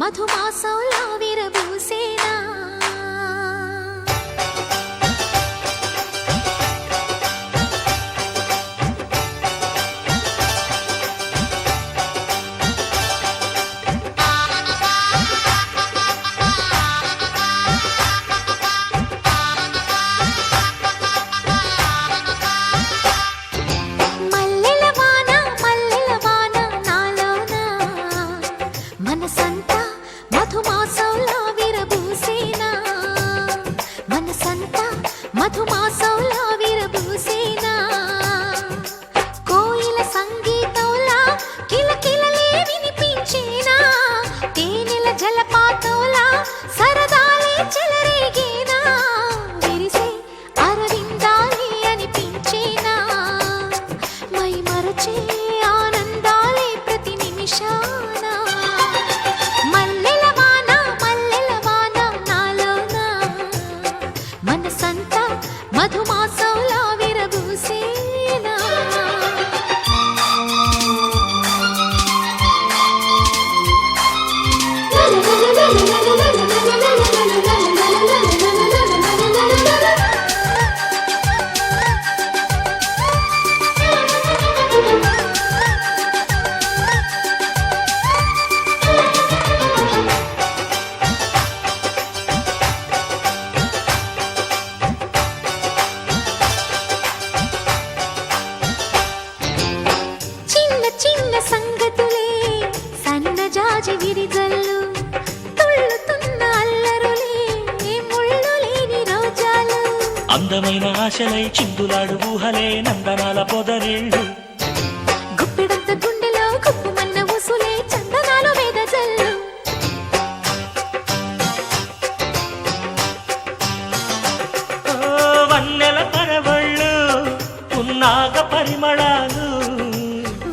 మధుమాసంలా విరబూసేనా మధుమాసంలా విరబూసేనా కోయిల సంగీతంలా కిలకిలలే వినిపించేనా తేనెల జలపాతంలా సరదాలే చెలరేగేనా విరిసే అరవిందాలే అనిపించేనా మై మరచే ఆనందాలే ప్రతి నిమిషాన మల్లెల వాన నాలోన మనసంతా మధుమాసంలా విరబూసేనా చిన్న సంగతులే సన్నజాజి విరిజల్లు తుళ్ళుతున్న అల్లరులే ముళ్ళు లేని రోజాలు అందమైన ఆశలై చిందులాడు ఊహలే నందనాల పొదరేళ్ళు గుప్పెడంత గుండెలో గుప్పుమన్న ఊసులే చందనాలు వేదజల్లు వన్నెల పరవళ్ళు పున్నాగ పరిమళాలు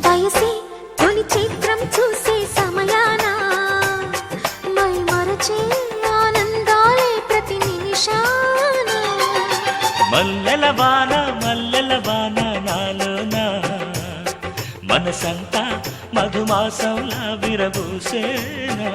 వయసే తొలి చిత్రం చూసే సమయాన మై మరచే ఆనందాలే ప్రతి నిమిషాన మల్లెల వాన నాలోన మనసంతా మధుమాసంలా విరబూసేనా